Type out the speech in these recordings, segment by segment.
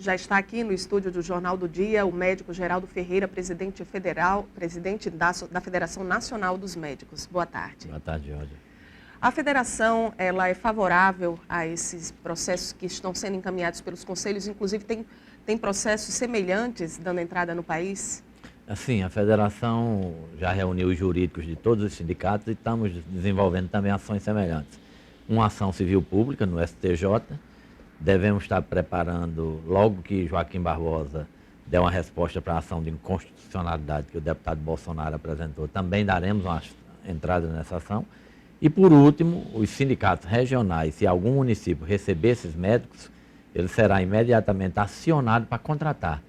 Já está aqui no estúdio do Jornal do Dia o médico Geraldo Ferreira, presidente da Federação Nacional dos Médicos. Boa tarde. Boa tarde, Jorge. A federação, ela é favorável a esses processos que estão sendo encaminhados pelos conselhos, inclusive tem processos semelhantes dando entrada no país? Assim, a federação já reuniu os jurídicos de todos os sindicatos e estamos desenvolvendo também ações semelhantes. Uma ação civil pública no STJ, devemos estar preparando, logo que Joaquim Barbosa der uma resposta para a ação de inconstitucionalidade que o deputado Bolsonaro apresentou, também daremos uma entrada nessa ação. E, por último, os sindicatos regionais, se algum município receber esses médicos, ele será imediatamente acionado para contratar,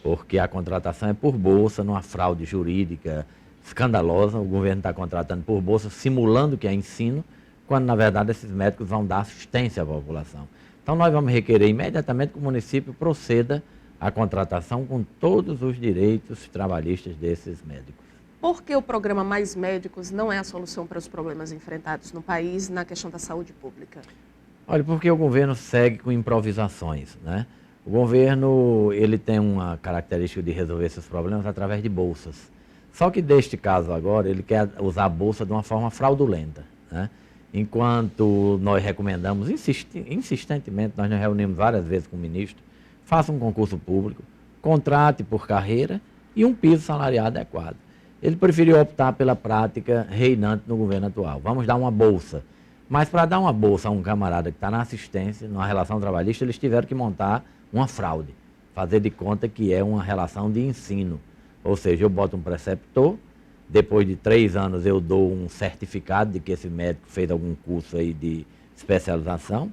porque a contratação é por bolsa, numa fraude jurídica escandalosa. O governo está contratando por bolsa, simulando que é ensino, quando, na verdade, esses médicos vão dar assistência à população. Então, nós vamos requerer imediatamente que o município proceda à contratação com todos os direitos trabalhistas desses médicos. Por que o programa Mais Médicos não é a solução para os problemas enfrentados no país na questão da saúde pública? Olha, porque o governo segue com improvisações, né? O governo, ele tem uma característica de resolver esses problemas através de bolsas. Só que, neste caso agora, ele quer usar a bolsa de uma forma fraudulenta, né? Enquanto nós recomendamos insistentemente, nós nos reunimos várias vezes com o ministro, faça um concurso público, contrate por carreira e um piso salarial adequado. Ele preferiu optar pela prática reinante no governo atual. Vamos dar uma bolsa. Mas para dar uma bolsa a um camarada que está na assistência, numa relação trabalhista, eles tiveram que montar uma fraude, fazer de conta que é uma relação de ensino. Ou seja, eu boto um preceptor, depois de 3 anos eu dou um certificado de que esse médico fez algum curso aí de especialização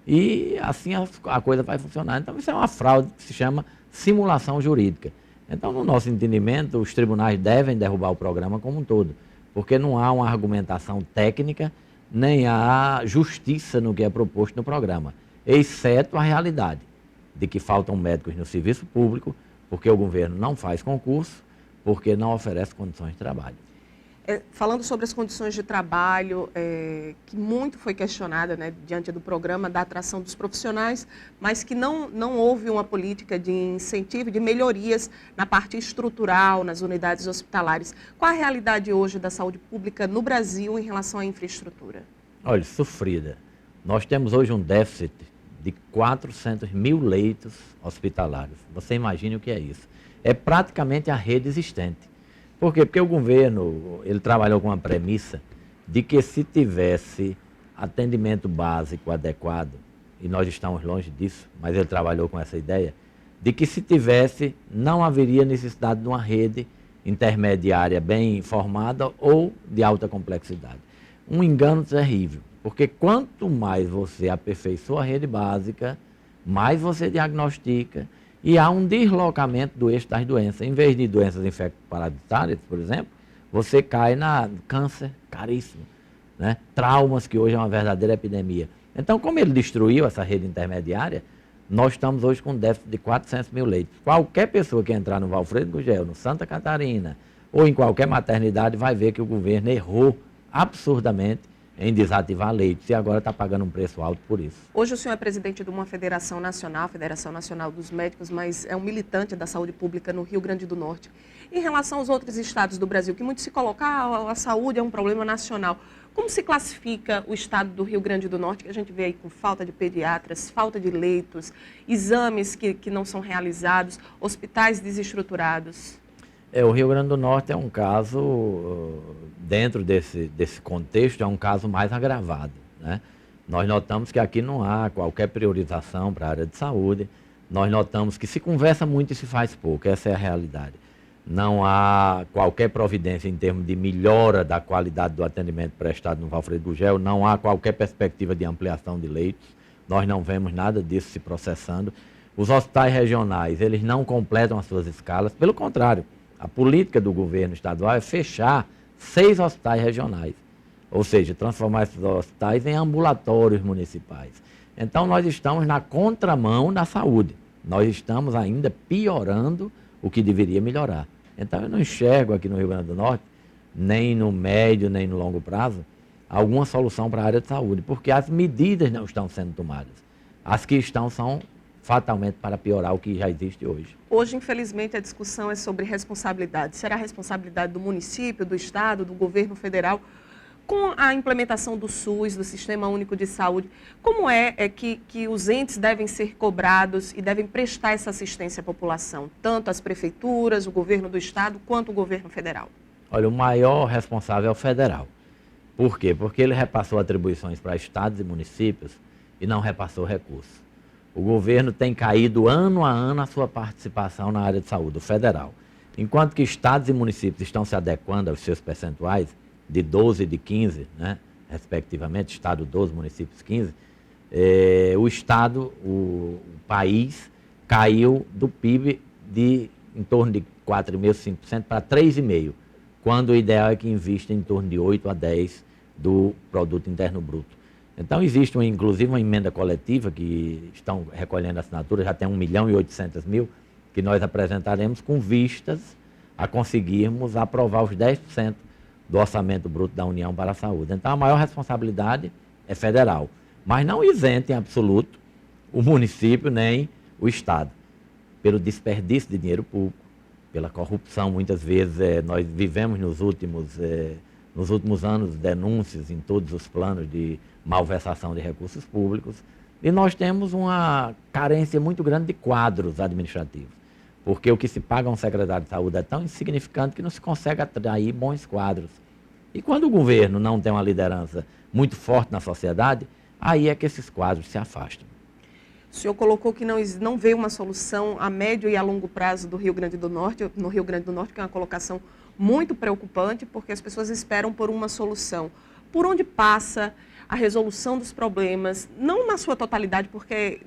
e assim a coisa vai funcionar. Então isso é uma fraude que se chama simulação jurídica. Então, no nosso entendimento, os tribunais devem derrubar o programa como um todo, porque não há uma argumentação técnica, nem há justiça no que é proposto no programa, exceto a realidade de que faltam médicos no serviço público, porque o governo não faz concurso, porque não oferece condições de trabalho. Falando sobre as condições de trabalho, que muito foi questionada, né, diante do programa da atração dos profissionais, mas que não houve uma política de incentivo, de melhorias na parte estrutural, nas unidades hospitalares. Qual a realidade hoje da saúde pública no Brasil em relação à infraestrutura? Olha, sofrida. Nós temos hoje um déficit de 400 mil leitos hospitalares. Você imagine o que é isso. É praticamente a rede existente. Por quê? Porque o governo, ele trabalhou com a premissa de que se tivesse atendimento básico adequado, e nós estamos longe disso, mas ele trabalhou com essa ideia, de que se tivesse, não haveria necessidade de uma rede intermediária bem formada ou de alta complexidade. Um engano terrível, porque quanto mais você aperfeiçoa a rede básica, mais você diagnostica, e há um deslocamento do eixo das doenças. Em vez de doenças infecto-parasitárias, por exemplo, você cai na câncer caríssimo, né? Traumas, que hoje é uma verdadeira epidemia. Então, como ele destruiu essa rede intermediária, nós estamos hoje com um déficit de 400 mil leitos. Qualquer pessoa que entrar no Valfredo Gugel, no Santa Catarina, ou em qualquer maternidade, vai ver que o governo errou absurdamente em desativar leitos, e agora está pagando um preço alto por isso. Hoje o senhor é presidente de uma federação nacional, Federação Nacional dos Médicos, mas é um militante da saúde pública no Rio Grande do Norte. Em relação aos outros estados do Brasil, que muito se coloca, a saúde é um problema nacional, como se classifica o estado do Rio Grande do Norte, que a gente vê aí com falta de pediatras, falta de leitos, exames que não são realizados, hospitais desestruturados? O Rio Grande do Norte é um caso, dentro desse contexto, é um caso mais agravado, né? Nós notamos que aqui não há qualquer priorização para a área de saúde, nós notamos que se conversa muito e se faz pouco, essa é a realidade. Não há qualquer providência em termos de melhora da qualidade do atendimento prestado no Valfredo Gugel, não há qualquer perspectiva de ampliação de leitos, nós não vemos nada disso se processando. Os hospitais regionais, eles não completam as suas escalas, pelo contrário, a política do governo estadual é fechar 6 hospitais regionais, ou seja, transformar esses hospitais em ambulatórios municipais. Então, nós estamos na contramão da saúde. Nós estamos ainda piorando o que deveria melhorar. Então, eu não enxergo aqui no Rio Grande do Norte, nem no médio, nem no longo prazo, alguma solução para a área de saúde, porque as medidas não estão sendo tomadas. As que estão são fatalmente para piorar o que já existe hoje. Hoje, infelizmente, a discussão é sobre responsabilidade. Será a responsabilidade do município, do Estado, do governo federal? Com a implementação do SUS, do Sistema Único de Saúde, como é que os entes devem ser cobrados e devem prestar essa assistência à população? Tanto as prefeituras, o governo do Estado, quanto o governo federal? Olha, o maior responsável é o federal. Por quê? Porque ele repassou atribuições para estados e municípios e não repassou recursos. O governo tem caído ano a ano a sua participação na área de saúde, o federal. Enquanto que estados e municípios estão se adequando aos seus percentuais, de 12 e de 15, né, respectivamente, estado 12, municípios 15, o estado, o país, caiu do PIB de em torno de 4,5%, 5% para 3,5%, quando o ideal é que invista em torno de 8 a 10% do produto interno bruto. Então, existe, inclusive, uma emenda coletiva que estão recolhendo assinaturas, já tem 1.800.000, que nós apresentaremos com vistas a conseguirmos aprovar os 10% do orçamento bruto da União para a saúde. Então, a maior responsabilidade é federal, mas não isenta em absoluto o município nem o Estado, pelo desperdício de dinheiro público, pela corrupção. Muitas vezes nós vivemos nos últimos anos denúncias em todos os planos de malversação de recursos públicos, e nós temos uma carência muito grande de quadros administrativos, porque o que se paga a um secretário de saúde é tão insignificante que não se consegue atrair bons quadros. E quando o governo não tem uma liderança muito forte na sociedade, aí é que esses quadros se afastam. O senhor colocou que não vê uma solução a médio e a longo prazo do Rio Grande do Norte, no Rio Grande do Norte, que é uma colocação muito preocupante, porque as pessoas esperam por uma solução. Por onde passa a resolução dos problemas, não na sua totalidade, porque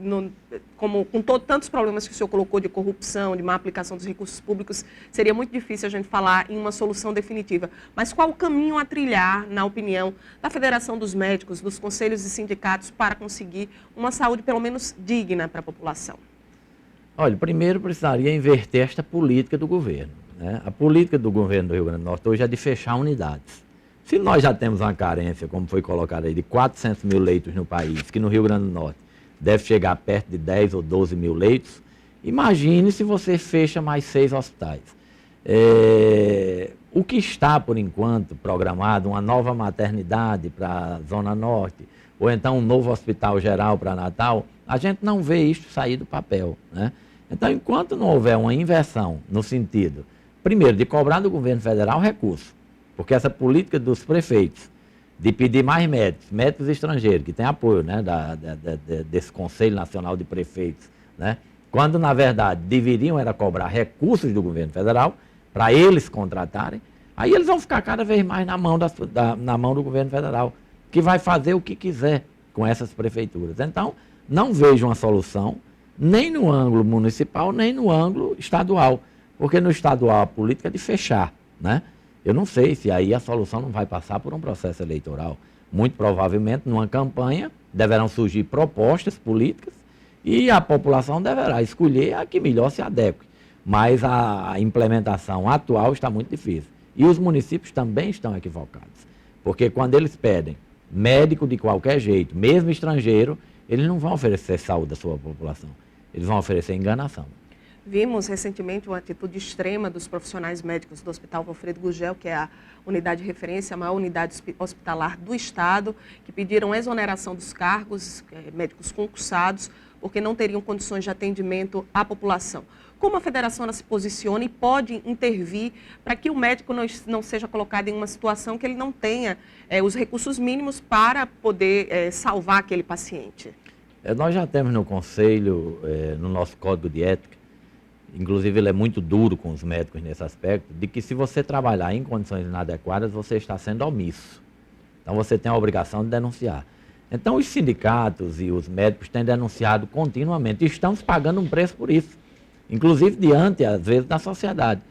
tantos problemas que o senhor colocou de corrupção, de má aplicação dos recursos públicos, seria muito difícil a gente falar em uma solução definitiva. Mas qual o caminho a trilhar, na opinião da Federação dos Médicos, dos conselhos e sindicatos, para conseguir uma saúde pelo menos digna para a população? Olha, primeiro precisaria inverter esta política do governo, né? A política do governo do Rio Grande do Norte hoje é de fechar unidades. Se nós já temos uma carência, como foi colocado aí, de 400.000 leitos no país, que no Rio Grande do Norte deve chegar perto de 10 ou 12.000 leitos, imagine se você fecha mais 6 hospitais. O que está, por enquanto, programado, uma nova maternidade para a Zona Norte, ou então um novo hospital geral para Natal, a gente não vê isso sair do papel, né? Então, enquanto não houver uma inversão no sentido, primeiro, de cobrar do governo federal recursos, porque essa política dos prefeitos de pedir mais médicos estrangeiros, que tem apoio, né, desse Conselho Nacional de Prefeitos, né, quando, na verdade, deveriam era cobrar recursos do governo federal para eles contratarem, aí eles vão ficar cada vez mais na mão do governo federal, que vai fazer o que quiser com essas prefeituras. Então, não vejo uma solução, nem no ângulo municipal, nem no ângulo estadual, porque no estadual a política é de fechar, né? Eu não sei se aí a solução não vai passar por um processo eleitoral. Muito provavelmente, numa campanha, deverão surgir propostas políticas e a população deverá escolher a que melhor se adeque. Mas a implementação atual está muito difícil. E os municípios também estão equivocados. Porque quando eles pedem médico de qualquer jeito, mesmo estrangeiro, eles não vão oferecer saúde à sua população. Eles vão oferecer enganação. Vimos recentemente uma atitude extrema dos profissionais médicos do Hospital Alfredo Gugel, que é a unidade de referência, a maior unidade hospitalar do Estado, que pediram exoneração dos cargos, médicos concursados, porque não teriam condições de atendimento à população. Como a federação se posiciona e pode intervir para que o médico não seja colocado em uma situação que ele não tenha os recursos mínimos para poder salvar aquele paciente? Nós já temos no Conselho, no nosso Código de Ética, inclusive ele é muito duro com os médicos nesse aspecto, de que se você trabalhar em condições inadequadas, você está sendo omisso. Então você tem a obrigação de denunciar. Então os sindicatos e os médicos têm denunciado continuamente e estamos pagando um preço por isso. Inclusive diante, às vezes, da sociedade,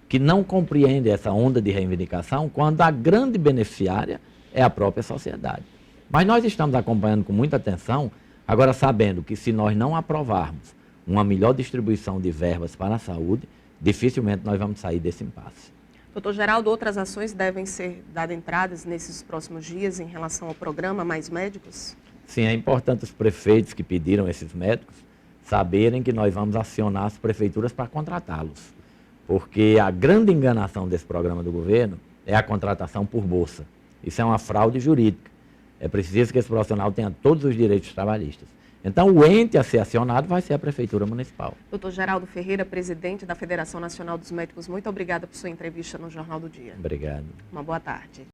que não compreende essa onda de reivindicação quando a grande beneficiária é a própria sociedade. Mas nós estamos acompanhando com muita atenção, agora sabendo que se nós não aprovarmos uma melhor distribuição de verbas para a saúde, dificilmente nós vamos sair desse impasse. Doutor Geraldo, outras ações devem ser dadas entradas nesses próximos dias em relação ao programa Mais Médicos? Sim, é importante os prefeitos que pediram esses médicos saberem que nós vamos acionar as prefeituras para contratá-los. Porque a grande enganação desse programa do governo é a contratação por bolsa. Isso é uma fraude jurídica. É preciso que esse profissional tenha todos os direitos trabalhistas. Então, o ente a ser acionado vai ser a Prefeitura Municipal. Doutor Geraldo Ferreira, presidente da Federação Nacional dos Médicos, muito obrigada por sua entrevista no Jornal do Dia. Obrigado. Uma boa tarde.